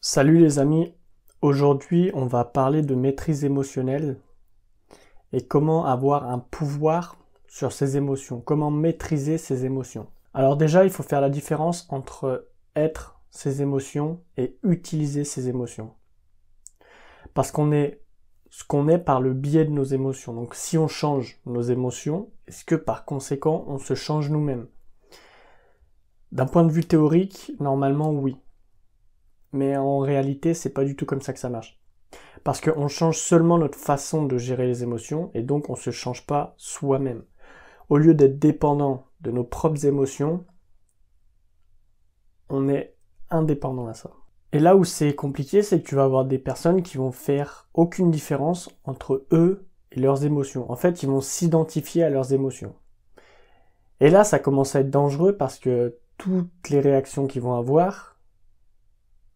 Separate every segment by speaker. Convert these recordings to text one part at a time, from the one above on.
Speaker 1: Salut les amis, aujourd'hui on va parler de maîtrise émotionnelle et comment avoir un pouvoir sur ses émotions, comment maîtriser ses émotions. Alors déjà il faut faire la différence entre être ses émotions et utiliser ses émotions. Parce qu'on est ce qu'on est par le biais de nos émotions. Donc si on change nos émotions, est-ce que par conséquent on se change nous-mêmes? D'un point de vue théorique, normalement oui. Mais en réalité, c'est pas du tout comme ça que ça marche. Parce qu'on change seulement notre façon de gérer les émotions et donc on se change pas soi-même. Au lieu d'être dépendant de nos propres émotions, on est indépendant à ça. Et là où c'est compliqué, c'est que tu vas avoir des personnes qui vont faire aucune différence entre eux et leurs émotions. En fait, ils vont s'identifier à leurs émotions. Et là, ça commence à être dangereux parce que toutes les réactions qu'ils vont avoir,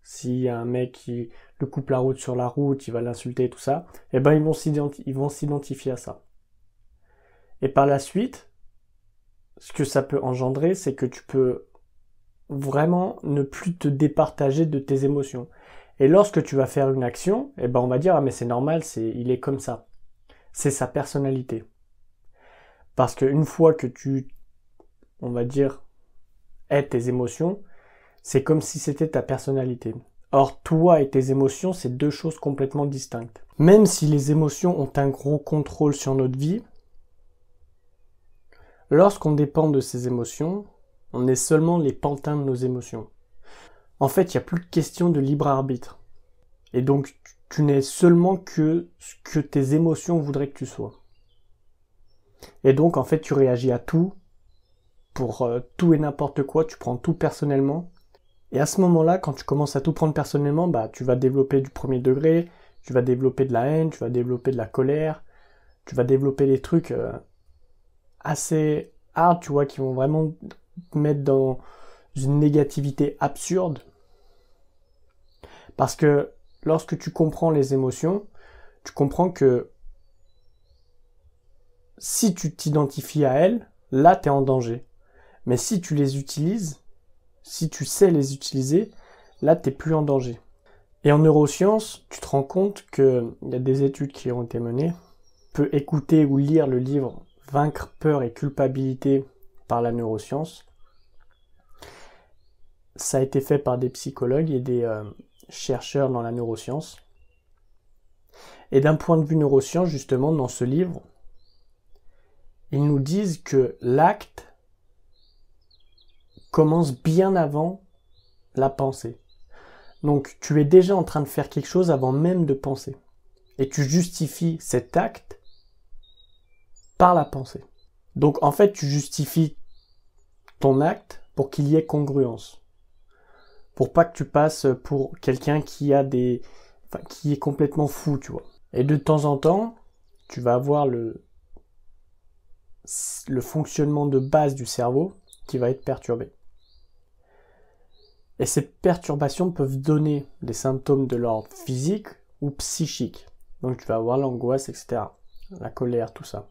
Speaker 1: s'il y a un mec qui le coupe la route sur la route, il va l'insulter, tout ça, eh ben ils vont s'identifier à ça. Et par la suite, ce que ça peut engendrer, c'est que tu peux vraiment ne plus te départager de tes émotions. Et lorsque tu vas faire une action, eh ben on va dire ah mais c'est normal, il est comme ça. C'est sa personnalité. Parce qu'une fois que on va dire, aies tes émotions, c'est comme si c'était ta personnalité. Or, toi et tes émotions, c'est deux choses complètement distinctes. Même si les émotions ont un gros contrôle sur notre vie, lorsqu'on dépend de ces émotions, on est seulement les pantins de nos émotions. En fait, il n'y a plus de question de libre arbitre. Et donc, tu n'es seulement que ce que tes émotions voudraient que tu sois. Et donc, en fait, tu réagis à tout, pour tout et n'importe quoi, tu prends tout personnellement. Et à ce moment-là, quand tu commences à tout prendre personnellement, bah, tu vas développer du premier degré, tu vas développer de la haine, tu vas développer de la colère, tu vas développer des trucs assez hard, tu vois, qui vont vraiment te mettre dans une négativité absurde. Parce que lorsque tu comprends les émotions, tu comprends que si tu t'identifies à elles, là, tu es en danger. Mais si tu les utilises, si tu sais les utiliser, là, tu n'es plus en danger. Et en neurosciences, tu te rends compte qu'il y a des études qui ont été menées. Tu peux écouter ou lire le livre « Vaincre peur et culpabilité par la neuroscience ». Ça a été fait par des psychologues et des chercheurs dans la neuroscience. Et d'un point de vue neurosciences, justement, dans ce livre, ils nous disent que l'acte commence bien avant la pensée. Donc tu es déjà en train de faire quelque chose avant même de penser. Et tu justifies cet acte par la pensée. Donc en fait tu justifies ton acte pour qu'il y ait congruence. Pour pas que tu passes pour quelqu'un qui est complètement fou, tu vois. Et de temps en temps, tu vas avoir le fonctionnement de base du cerveau qui va être perturbé. Et ces perturbations peuvent donner des symptômes de l'ordre physique ou psychique. Donc tu vas avoir l'angoisse, etc. La colère, tout ça.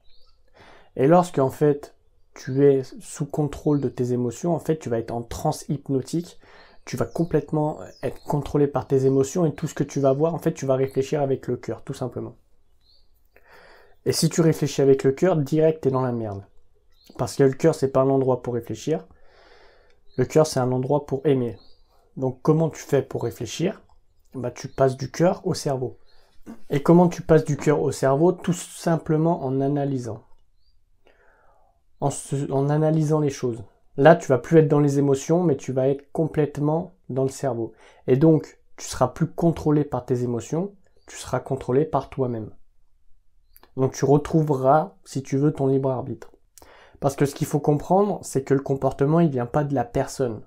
Speaker 1: Et lorsque en fait tu es sous contrôle de tes émotions, en fait tu vas être en transe hypnotique, tu vas complètement être contrôlé par tes émotions et tout ce que tu vas voir, en fait tu vas réfléchir avec le cœur, tout simplement. Et si tu réfléchis avec le cœur, direct t'es dans la merde. Parce que le cœur c'est pas un endroit pour réfléchir, le cœur c'est un endroit pour aimer. Donc comment tu fais pour réfléchir? Bah, tu passes du cœur au cerveau. Et comment tu passes du cœur au cerveau? Tout simplement en analysant. En analysant les choses. Là, tu vas plus être dans les émotions, mais tu vas être complètement dans le cerveau. Et donc, tu seras plus contrôlé par tes émotions, tu seras contrôlé par toi-même. Donc tu retrouveras, si tu veux, ton libre arbitre. Parce que ce qu'il faut comprendre, c'est que le comportement, il vient pas de la personne.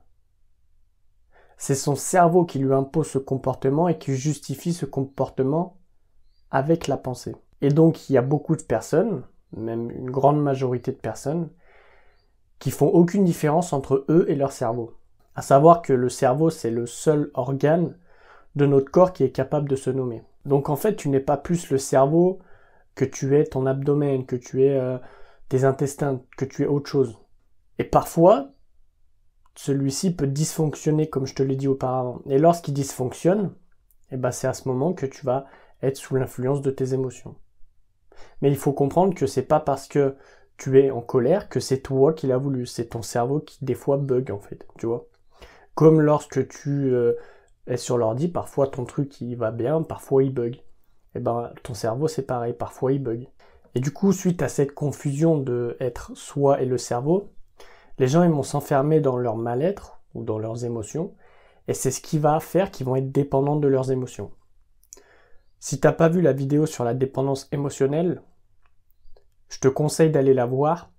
Speaker 1: C'est son cerveau qui lui impose ce comportement et qui justifie ce comportement avec la pensée. Et donc, il y a beaucoup de personnes, même une grande majorité de personnes, qui font aucune différence entre eux et leur cerveau. À savoir que le cerveau, c'est le seul organe de notre corps qui est capable de se nommer. Donc en fait, tu n'es pas plus le cerveau que tu es ton abdomen, que tu es tes intestins, que tu es autre chose. Et parfois, celui-ci peut dysfonctionner comme je te l'ai dit auparavant. Et lorsqu'il dysfonctionne, c'est à ce moment que tu vas être sous l'influence de tes émotions. Mais il faut comprendre que c'est pas parce que tu es en colère que c'est toi qui l'as voulu, c'est ton cerveau qui des fois bug en fait, tu vois. Comme lorsque tu es sur l'ordi, parfois ton truc il va bien, parfois il bug. Ton cerveau c'est pareil, parfois il bug. Et du coup, suite à cette confusion de être soi et le cerveau, les gens ils vont s'enfermer dans leur mal-être ou dans leurs émotions, et c'est ce qui va faire qu'ils vont être dépendants de leurs émotions. Si t'as pas vu la vidéo sur la dépendance émotionnelle, je te conseille d'aller la voir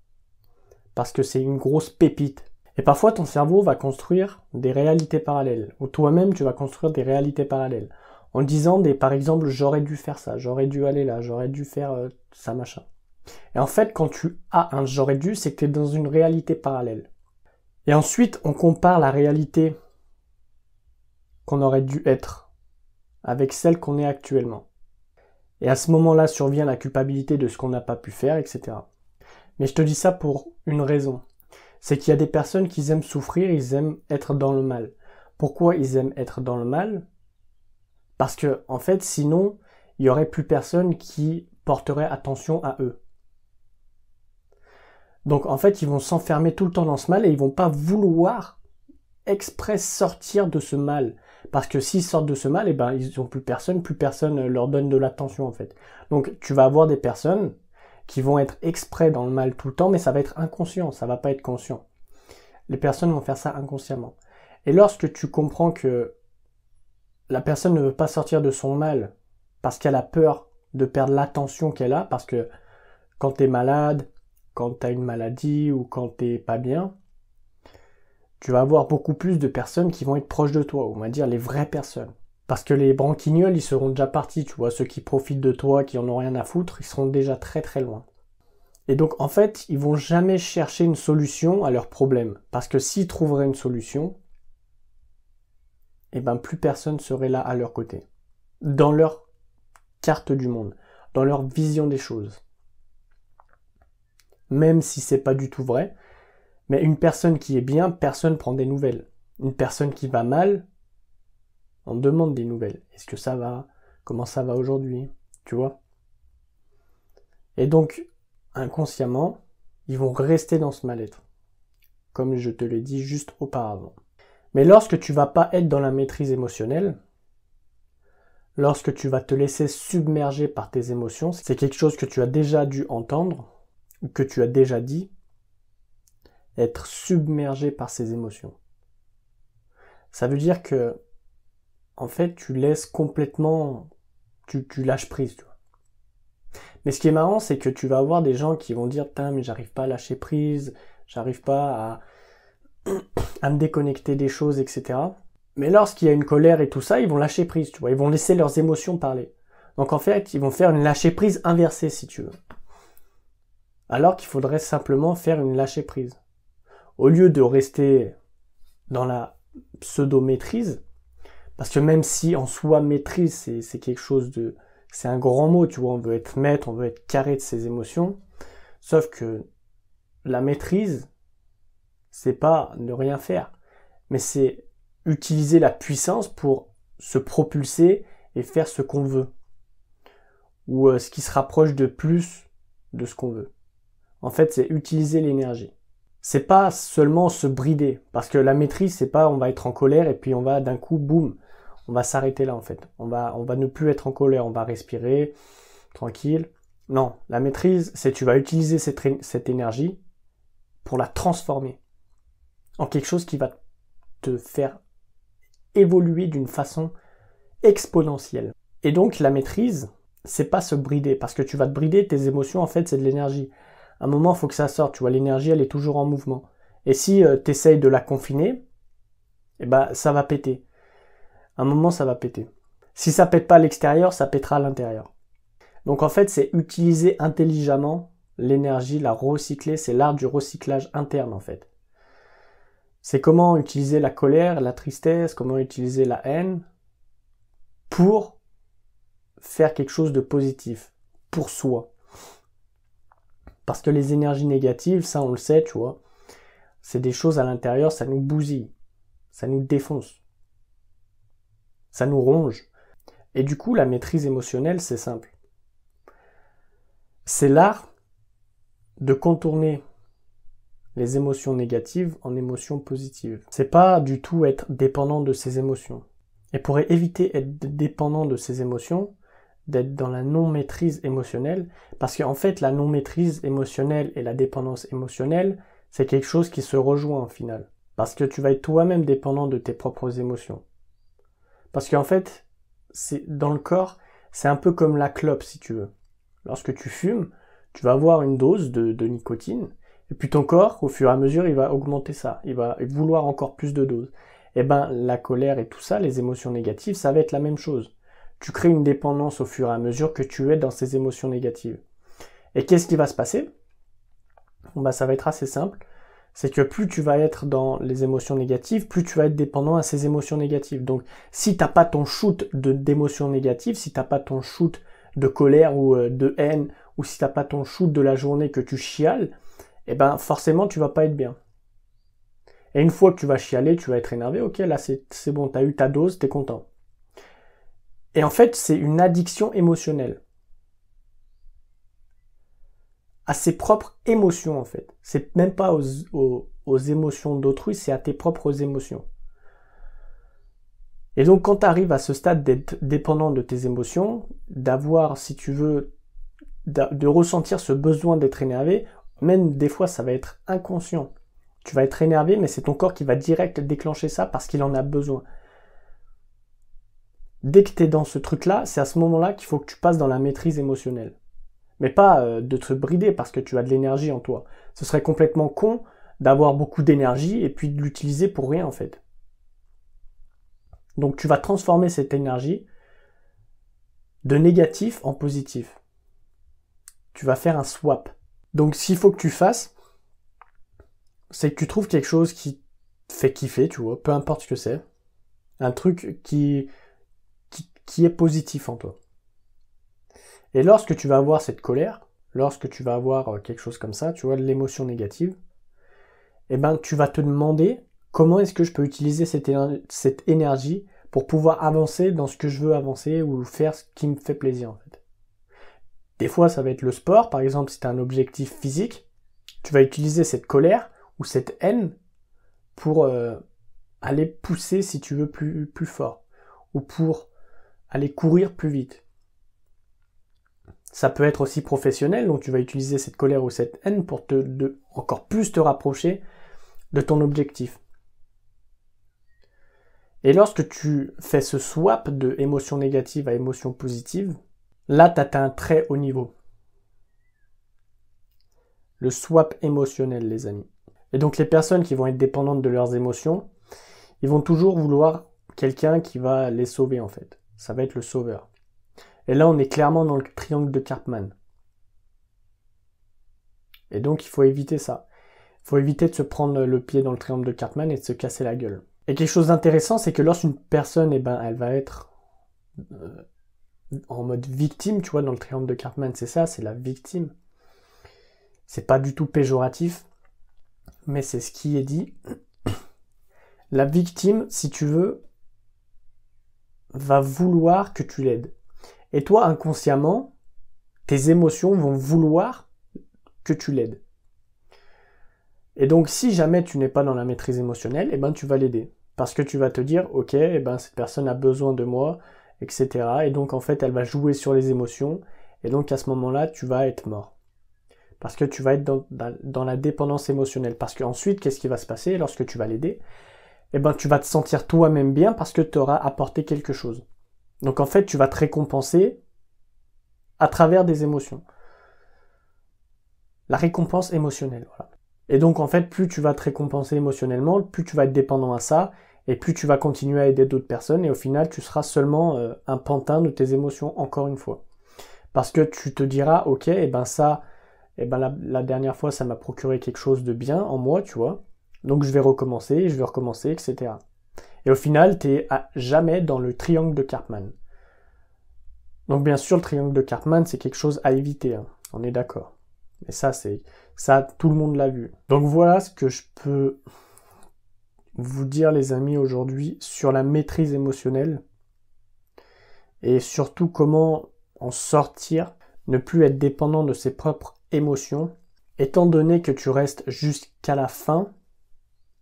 Speaker 1: parce que c'est une grosse pépite. Et parfois ton cerveau va construire des réalités parallèles, ou toi-même tu vas construire des réalités parallèles, en disant par exemple j'aurais dû faire ça, j'aurais dû aller là, j'aurais dû faire ça machin. Et en fait quand tu as un j'aurais dû, c'est que tu es dans une réalité parallèle. Et ensuite on compare la réalité qu'on aurait dû être avec celle qu'on est actuellement. Et à ce moment-là survient la culpabilité de ce qu'on n'a pas pu faire, etc. Mais je te dis ça pour une raison. C'est qu'il y a des personnes qui aiment souffrir, ils aiment être dans le mal. Pourquoi ils aiment être dans le mal? Parce que, en fait, sinon, il n'y aurait plus personne qui porterait attention à eux. Donc, en fait, ils vont s'enfermer tout le temps dans ce mal et ils vont pas vouloir exprès sortir de ce mal. Parce que s'ils sortent de ce mal, ils n'ont plus personne leur donne de l'attention, en fait. Donc, tu vas avoir des personnes qui vont être exprès dans le mal tout le temps, mais ça va être inconscient, ça va pas être conscient. Les personnes vont faire ça inconsciemment. Et lorsque tu comprends que la personne ne veut pas sortir de son mal parce qu'elle a peur de perdre l'attention qu'elle a, parce que quand tu es malade, quand tu as une maladie ou quand tu n'es pas bien, tu vas avoir beaucoup plus de personnes qui vont être proches de toi, on va dire les vraies personnes. Parce que les branquignoles, ils seront déjà partis, tu vois, ceux qui profitent de toi, qui en ont rien à foutre, ils seront déjà très très loin. Et donc en fait, ils vont jamais chercher une solution à leurs problèmes. Parce que s'ils trouveraient une solution, plus personne serait là à leur côté. Dans leur carte du monde, dans leur vision des choses. Même si c'est pas du tout vrai, mais une personne qui est bien, personne prend des nouvelles. Une personne qui va mal, on demande des nouvelles. Est-ce que ça va? Comment ça va aujourd'hui? Tu vois? Et donc, inconsciemment, ils vont rester dans ce mal-être. Comme je te l'ai dit juste auparavant. Mais lorsque tu vas pas être dans la maîtrise émotionnelle, lorsque tu vas te laisser submerger par tes émotions, c'est quelque chose que tu as déjà dû entendre, ou que tu as déjà dit, être submergé par ces émotions. Ça veut dire que, en fait, tu laisses complètement, tu lâches prise, tu vois. Mais ce qui est marrant, c'est que tu vas avoir des gens qui vont dire, putain, mais j'arrive pas à lâcher prise, j'arrive pas à me déconnecter des choses, etc. Mais lorsqu'il y a une colère et tout ça, ils vont lâcher prise, tu vois. Ils vont laisser leurs émotions parler. Donc en fait, ils vont faire une lâcher prise inversée, si tu veux. Alors qu'il faudrait simplement faire une lâcher prise. Au lieu de rester dans la pseudo-maîtrise, parce que même si en soi maîtrise, c'est quelque chose de... C'est un grand mot, tu vois, on veut être maître, on veut être carré de ses émotions. Sauf que la maîtrise, c'est pas ne rien faire, mais c'est utiliser la puissance pour se propulser et faire ce qu'on veut. Ou ce qui se rapproche de plus de ce qu'on veut. En fait, c'est utiliser l'énergie. C'est pas seulement se brider, parce que la maîtrise, c'est pas on va être en colère et puis on va d'un coup, boum, on va s'arrêter là en fait. On va ne plus être en colère, on va respirer, tranquille. Non, la maîtrise, c'est tu vas utiliser cette énergie pour la transformer en quelque chose qui va te faire évoluer d'une façon exponentielle. Et donc la maîtrise, c'est pas se brider, parce que tu vas te brider, tes émotions en fait c'est de l'énergie. À un moment, il faut que ça sorte, tu vois, l'énergie elle est toujours en mouvement. Et si tu essayes de la confiner, ça va péter. À un moment, ça va péter. Si ça pète pas à l'extérieur, ça pètera à l'intérieur. Donc en fait, c'est utiliser intelligemment l'énergie, la recycler, c'est l'art du recyclage interne en fait. C'est comment utiliser la colère, la tristesse, comment utiliser la haine pour faire quelque chose de positif, pour soi. Parce que les énergies négatives, ça on le sait, tu vois, C'est des choses à l'intérieur, ça nous bousille, ça nous défonce, ça nous ronge. Et du coup, la maîtrise émotionnelle, c'est simple. C'est l'art de contourner les émotions négatives en émotions positives. C'est pas du tout être dépendant de ses émotions. Et pour éviter d'être dépendant de ses émotions, d'être dans la non-maîtrise émotionnelle, parce qu'en fait, la non-maîtrise émotionnelle et la dépendance émotionnelle, c'est quelque chose qui se rejoint en final. Parce que tu vas être toi-même dépendant de tes propres émotions. Parce qu'en fait, dans le corps, c'est un peu comme la clope, si tu veux. Lorsque tu fumes, tu vas avoir une dose de nicotine, et puis ton corps, au fur et à mesure, il va augmenter ça. Il va vouloir encore plus de doses. Et ben, la colère et tout ça, les émotions négatives, ça va être la même chose. Tu crées une dépendance au fur et à mesure que tu es dans ces émotions négatives. Et qu'est-ce qui va se passer? Ben, ça va être assez simple. C'est que plus tu vas être dans les émotions négatives, plus tu vas être dépendant à ces émotions négatives. Donc, si t'as pas ton shoot d'émotions négatives, si t'as pas ton shoot de colère ou de haine, ou si t'as pas ton shoot de la journée que tu chiales, eh ben, forcément, tu vas pas être bien. Et une fois que tu vas chialer, tu vas être énervé, ok, là, c'est bon, t'as eu ta dose, t'es content. Et en fait, c'est une addiction émotionnelle. À ses propres émotions, en fait. C'est même pas aux émotions d'autrui, c'est à tes propres émotions. Et donc, quand tu arrives à ce stade d'être dépendant de tes émotions, d'avoir, si tu veux, de ressentir ce besoin d'être énervé, même des fois, ça va être inconscient. Tu vas être énervé, mais c'est ton corps qui va direct déclencher ça parce qu'il en a besoin. Dès que tu es dans ce truc-là, c'est à ce moment-là qu'il faut que tu passes dans la maîtrise émotionnelle. Mais pas de te brider parce que tu as de l'énergie en toi. Ce serait complètement con d'avoir beaucoup d'énergie et puis de l'utiliser pour rien en fait. Donc tu vas transformer cette énergie de négatif en positif. Tu vas faire un swap. Donc ce qu'il faut que tu fasses, c'est que tu trouves quelque chose qui te fait kiffer, tu vois, peu importe ce que c'est. Un truc qui est positif en toi. Et lorsque tu vas avoir cette colère, lorsque tu vas avoir quelque chose comme ça, tu vois, de l'émotion négative, eh ben, tu vas te demander comment est-ce que je peux utiliser cette énergie pour pouvoir avancer dans ce que je veux avancer ou faire ce qui me fait plaisir, en fait. Des fois, ça va être le sport. Par exemple, si tu as un objectif physique, tu vas utiliser cette colère ou cette haine pour aller pousser, si tu veux, plus fort ou pour aller courir plus vite. Ça peut être aussi professionnel, donc tu vas utiliser cette colère ou cette haine pour encore plus te rapprocher de ton objectif. Et lorsque tu fais ce swap de émotion négative à émotion positive, là tu atteins un très haut niveau. Le swap émotionnel, les amis. Et donc les personnes qui vont être dépendantes de leurs émotions, ils vont toujours vouloir quelqu'un qui va les sauver en fait. Ça va être le sauveur. Et là, on est clairement dans le triangle de Karpman. Et donc, il faut éviter ça. Il faut éviter de se prendre le pied dans le triangle de Karpman et de se casser la gueule. Et quelque chose d'intéressant, c'est que lorsqu'une personne, elle va être en mode victime, tu vois, dans le triangle de Karpman, c'est ça, c'est la victime. C'est pas du tout péjoratif, mais c'est ce qui est dit. La victime, si tu veux, va vouloir que tu l'aides. Et toi, inconsciemment, tes émotions vont vouloir que tu l'aides. Et donc, si jamais tu n'es pas dans la maîtrise émotionnelle, eh ben, tu vas l'aider. Parce que tu vas te dire, ok, eh ben, cette personne a besoin de moi, etc. Et donc, en fait, elle va jouer sur les émotions. Et donc, à ce moment-là, tu vas être mort. Parce que tu vas être dans la dépendance émotionnelle. Parce qu'ensuite, qu'est-ce qui va se passer lorsque tu vas l'aider? Eh ben, tu vas te sentir toi-même bien parce que tu auras apporté quelque chose. Donc en fait, tu vas te récompenser à travers des émotions. La récompense émotionnelle, voilà. Et donc en fait, plus tu vas te récompenser émotionnellement, plus tu vas être dépendant à ça, et plus tu vas continuer à aider d'autres personnes, et au final, tu seras seulement un pantin de tes émotions, encore une fois. Parce que tu te diras, ok, et ben ça, et ben la dernière fois, ça m'a procuré quelque chose de bien en moi, tu vois. Donc je vais recommencer, etc. Et au final, tu n'es jamais dans le triangle de Karpman. Donc bien sûr, le triangle de Karpman, c'est quelque chose à éviter, hein. On est d'accord. Mais ça, c'est Ça, tout le monde l'a vu. Donc voilà ce que je peux vous dire, les amis, aujourd'hui sur la maîtrise émotionnelle et surtout comment en sortir, ne plus être dépendant de ses propres émotions, étant donné que tu restes jusqu'à la fin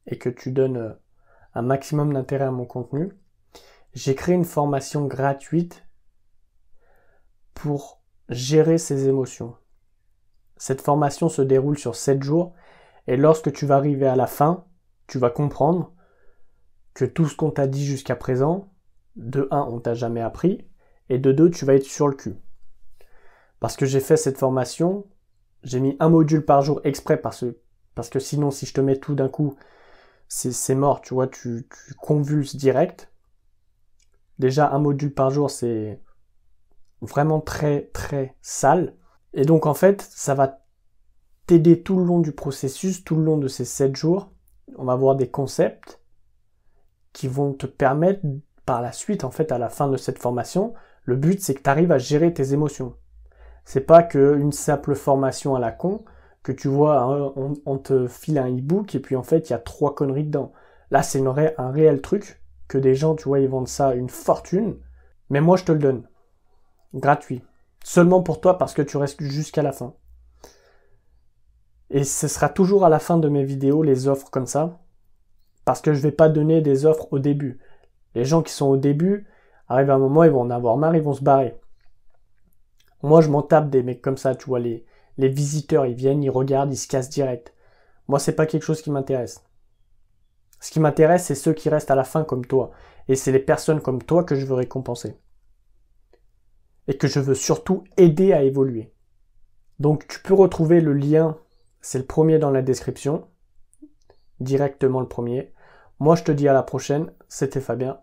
Speaker 1: et que tu donnes un maximum d'intérêt à mon contenu. J'ai créé une formation gratuite pour gérer ses émotions. Cette formation se déroule sur 7 jours et lorsque tu vas arriver à la fin, tu vas comprendre que tout ce qu'on t'a dit jusqu'à présent, de 1, on t'a jamais appris, et de 2, tu vas être sur le cul. Parce que j'ai fait cette formation, j'ai mis un module par jour exprès parce que sinon, si je te mets tout d'un coup, c'est mort, tu vois, tu convulses direct. Déjà, un module par jour, c'est vraiment très, très sale. Et donc, en fait, ça va t'aider tout le long du processus, tout le long de ces 7 jours. On va voir des concepts qui vont te permettre, par la suite, en fait, à la fin de cette formation, le but, c'est que tu arrives à gérer tes émotions. C'est pas qu'une simple formation à la con, que tu vois, on te file un e-book et puis en fait, il y a 3 conneries dedans. Là, c'est un réel truc, que des gens, tu vois, ils vendent ça une fortune, mais moi, je te le donne. Gratuit. Seulement pour toi parce que tu restes jusqu'à la fin. Et ce sera toujours à la fin de mes vidéos, les offres comme ça, parce que je vais pas donner des offres au début. Les gens qui sont au début, arrivent à un moment, ils vont en avoir marre, ils vont se barrer. Moi, je m'en tape des mecs comme ça, tu vois, les visiteurs, ils viennent, ils regardent, ils se cassent direct. Moi, c'est pas quelque chose qui m'intéresse. Ce qui m'intéresse, c'est ceux qui restent à la fin comme toi. Et c'est les personnes comme toi que je veux récompenser. Et que je veux surtout aider à évoluer. Donc, tu peux retrouver le lien, c'est le premier dans la description. Directement le premier. Moi, je te dis à la prochaine. C'était Fabien.